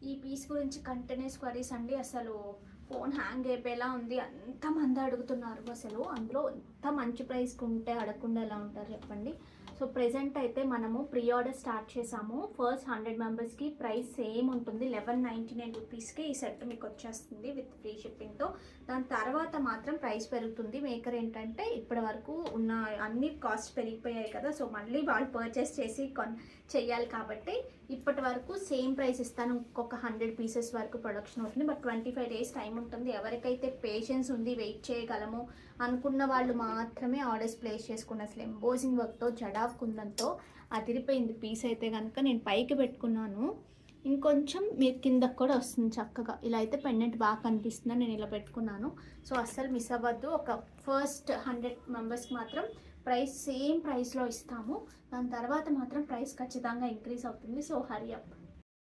ఈ పీస్ గురించి continuous queries అండి. అసలు ఫోన్ హ్యాంగ్ అయిపోయేలా ఉంది, అంతమంది అడుగుతున్నారు. అసలు అందులో ఎంత మంచి ప్రైస్కి ఉంటే అడగకుండా ఎలా ఉంటారు చెప్పండి. సో ప్రెజెంట్ అయితే మనము ప్రీ ఆర్డర్ స్టార్ట్ చేసాము. ఫస్ట్ 100 మెంబర్స్కి ప్రైస్ సేమ్ ఉంటుంది, 1199 రూపీస్కి ఈ సెట్ మీకు వచ్చేస్తుంది విత్ ఫ్రీ షిప్పింగ్తో. దాని తర్వాత మాత్రం ప్రైస్ పెరుగుతుంది. మేకర్ ఏంటంటే ఇప్పటి వరకు ఉన్న అన్ని కాస్ట్ పెరిగిపోయాయి కదా, సో మళ్ళీ వాళ్ళు పర్చేస్ చేసి చెయ్యాలి కాబట్టి ఇప్పటి వరకు సేమ్ ప్రైస్ ఇస్తాను. ఇంకొక 100 పీసెస్ వరకు ప్రొడక్షన్ అవుతుంది, బట్ 25 డేస్ టైం ఉంటుంది. ఎవరికైతే పేషెన్స్ ఉంది, వెయిట్ చేయగలము అనుకున్న వాళ్ళు మాత్రమే ఆర్డర్స్ ప్లేస్ చేసుకున్న. అసలు ఎంబోజింగ్ వర్క్తో జడాఫ్ కుందంతో అదిరిపోయింది పీస్ అయితే కనుక. నేను పైకి పెట్టుకున్నాను, ఇంకొంచెం మీరు కిందకు కూడా వస్తుంది చక్కగా. ఇలా అయితే పెండెంట్ బాగా కనిపిస్తుందని నేను ఇలా పెట్టుకున్నాను. సో అస్సలు మిస్ అవ్వద్దు. ఒక ఫస్ట్ 100 మెంబర్స్కి మాత్రం ప్రైస్ సేమ్ ప్రైస్లో ఇస్తాము. దాని తర్వాత మాత్రం ప్రైస్ ఖచ్చితంగా ఇంక్రీజ్ అవుతుంది. So Hari up.